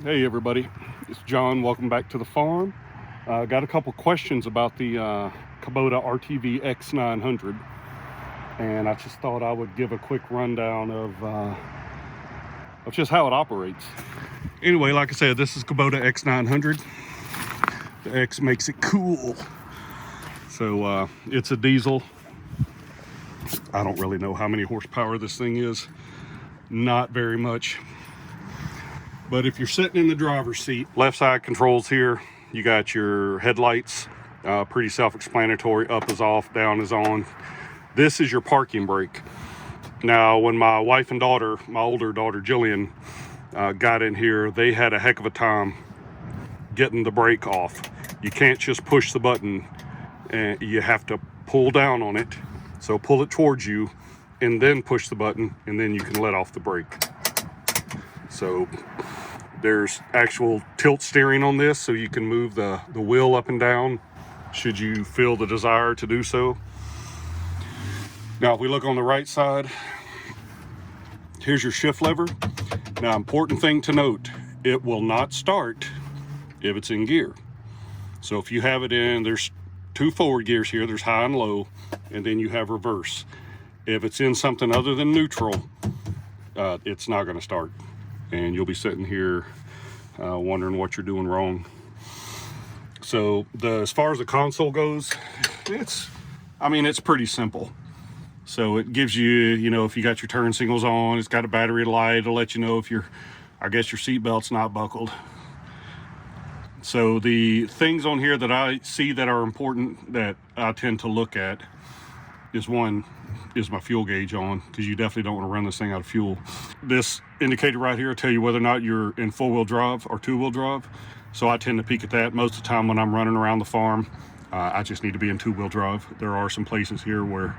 Hey everybody, it's John. Welcome back to the farm. Got a couple questions about the Kubota RTV x900, and I just thought I would give a quick rundown of just how it operates. Anyway, like I said, this is Kubota x900. The X makes it cool. So it's a diesel. I don't really know how many horsepower this thing is. Not very much. But if you're sitting in the driver's seat, left side controls here. You got your headlights, pretty self-explanatory. Up is off, down is on. This is your parking brake. Now, when my wife and daughter, my older daughter Jillian, got in here, they had a heck of a time getting the brake off. You can't just push the button, and you have to pull down on it. So pull it towards you and then push the button, and then you can let off the brake. So there's actual tilt steering on this, so you can move the wheel up and down should you feel the desire to do so. Now, if we look on the right side, here's your shift lever. Now, important thing to note, it will not start if it's in gear. So if you have it in, there's two forward gears here, there's high and low, and then you have reverse. If it's in something other than neutral, it's not going to start. And you'll be sitting here wondering what you're doing wrong. So as far as the console goes, it's pretty simple. So it gives you, if you got your turn signals on, it's got a battery light to let you know if your seatbelt's not buckled. So the things on here that I see that are important that I tend to look at is one, is my fuel gauge on, because you definitely don't want to run this thing out of fuel. This indicator right here will tell you whether or not you're in four-wheel drive or two-wheel drive. So I tend to peek at that most of the time when I'm running around the farm. I just need to be in two-wheel drive. There are some places here where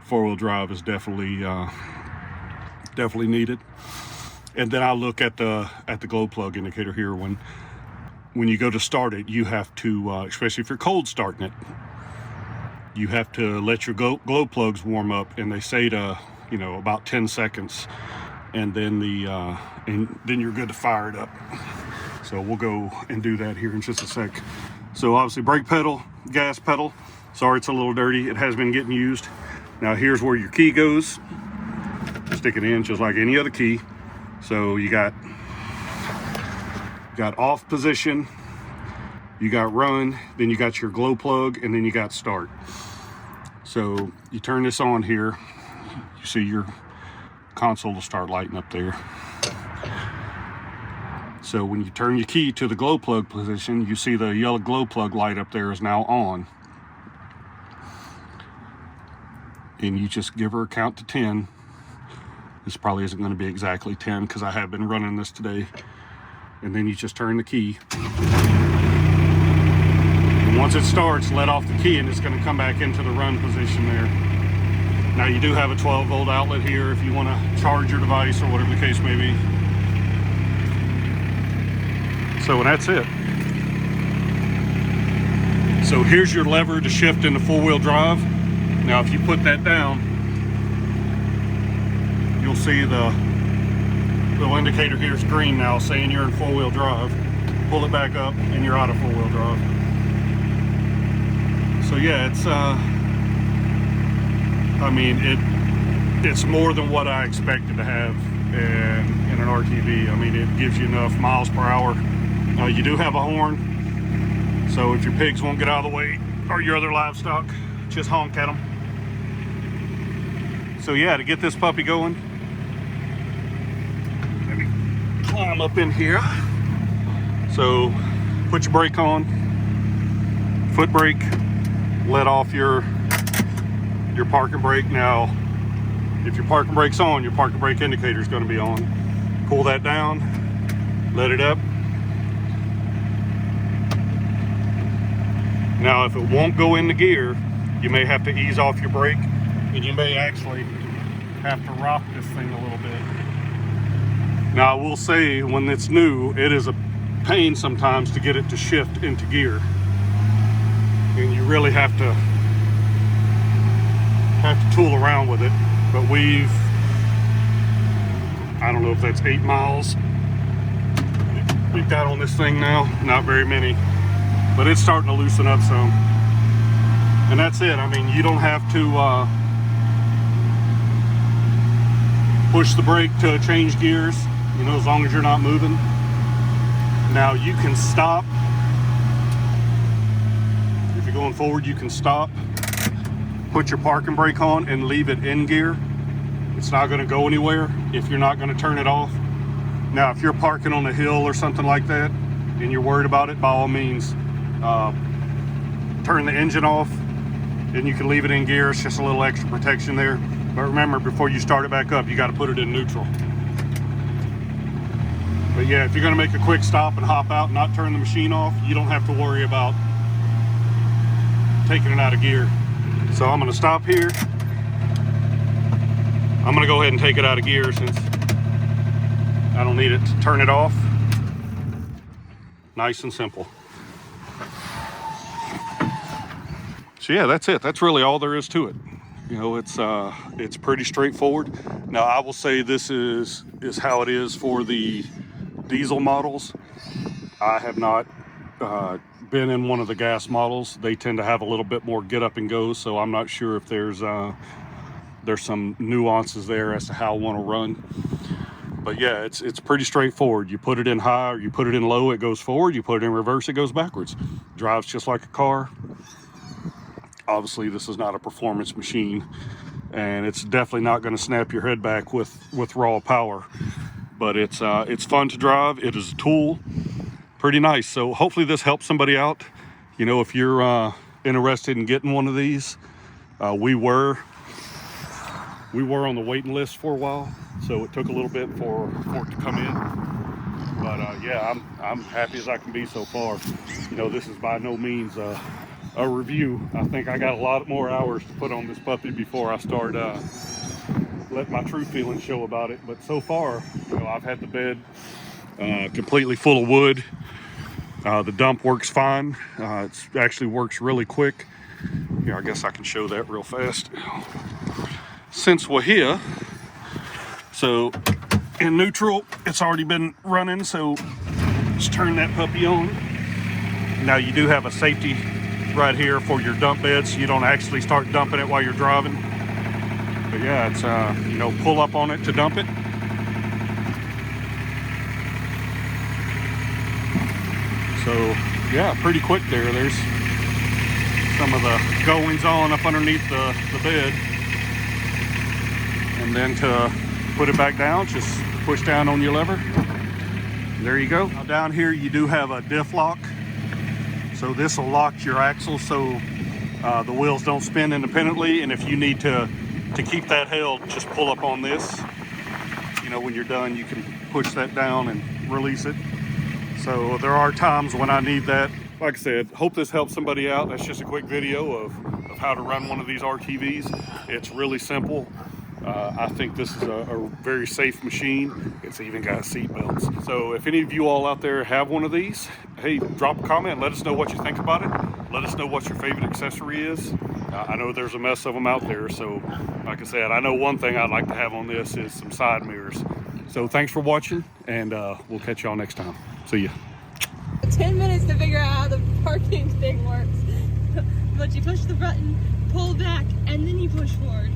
four-wheel drive is definitely needed. And then I look at the glow plug indicator here. When you go to start it, you have to, especially if you're cold starting it, you have to let your glow plugs warm up, and they say to, about 10 seconds, and then then you're good to fire it up. So we'll go and do that here in just a sec. So obviously brake pedal, gas pedal. Sorry, it's a little dirty. It has been getting used. Now here's where your key goes. Stick it in just like any other key. So you got off position, you got run, then you got your glow plug, and then you got start. So you turn this on here, you see your console will start lighting up there. So when you turn your key to the glow plug position, you see the yellow glow plug light up there is now on. And you just give her a count to 10. This probably isn't going to be exactly 10 because I have been running this today. And then you just turn the key. And once it starts, let off the key and it's going to come back into the run position there. Now you do have a 12-volt outlet here if you want to charge your device or whatever the case may be. So that's it. So here's your lever to shift into four-wheel drive. Now if you put that down, you'll see the little indicator here is green now, saying you're in four-wheel drive. Pull it back up and you're out of four-wheel drive. So yeah, it's more than what I expected to have in an RTV. It gives you enough miles per hour. You do have a horn, so if your pigs won't get out of the way or your other livestock, just honk at them. So yeah, to get this puppy going, let me climb up in here. So put your brake on, foot brake, let off your parking brake. Now, if your parking brake's on, your parking brake indicator is going to be on. Pull that down, let it up. Now, if it won't go into gear, you may have to ease off your brake, and you may actually have to rock this thing a little bit. Now, I will say, when it's new, it is a pain sometimes to get it to shift into gear. And you really have to tool around with it. But I don't know if that's 8 miles. we've got on this thing now. Not very many, but it's starting to loosen up some. And that's it. I mean, you don't have to push the brake to change gears, you know, as long as you're not moving. Now you can stop. If you're going forward, you can stop, put your parking brake on and leave it in gear. It's not going to go anywhere if you're not going to turn it off. Now, if you're parking on a hill or something like that and you're worried about it, by all means, turn the engine off and you can leave it in gear. It's just a little extra protection there. But remember, before you start it back up, you got to put it in neutral. But yeah, if you're going to make a quick stop and hop out and not turn the machine off, you don't have to worry about taking it out of gear. So I'm going to stop here. I'm going to go ahead and take it out of gear since I don't need it to turn it off. Nice and simple. So yeah, that's it. That's really all there is to it. You know, it's pretty straightforward. Now, I will say this is how it is for the diesel models. I have not been in one of the gas models. They tend to have a little bit more get up and go, so I'm not sure if there's some nuances there as to how I want to run. But yeah, it's pretty straightforward. You put it in high or you put it in low, it goes forward. You put it in reverse, it goes backwards. Drives just like a car. Obviously, this is not a performance machine, and it's definitely not going to snap your head back with raw power. But it's fun to drive. It is a tool. Pretty nice. So hopefully this helps somebody out. You know, if you're interested in getting one of these, we were on the waiting list for a while, so it took a little bit for it to come in. But yeah, I'm happy as I can be so far. You know, this is by no means a review. I think I got a lot more hours to put on this puppy before I start let my true feelings show about it. But so far, you know, I've had the bed completely full of wood. The dump works fine. It actually works really quick. Here, I guess I can show that real fast. Since we're here, so in neutral, it's already been running, so just turn that puppy on. Now you do have a safety right here for your dump bed, so you don't actually start dumping it while you're driving. But yeah, it's you know, pull up on it to dump it. So yeah, pretty quick there. There's some of the goings on up underneath the bed. And then to put it back down, just push down on your lever. There you go. Now down here you do have a diff lock. So this will lock your axle so the wheels don't spin independently. And if you need to keep that held, just pull up on this. You know, when you're done, you can push that down and release it. So there are times when I need that. Like I said, hope this helps somebody out. That's just a quick video of how to run one of these RTVs. It's really simple. I think this is a very safe machine. It's even got seat belts. So if any of you all out there have one of these, hey, drop a comment. Let us know what you think about it. Let us know what your favorite accessory is. I know there's a mess of them out there. So like I said, I know one thing I'd like to have on this is some side mirrors. So thanks for watching, and we'll catch y'all next time. See ya. 10 minutes to figure out how the parking thing works. But you push the button, pull back, and then you push forward.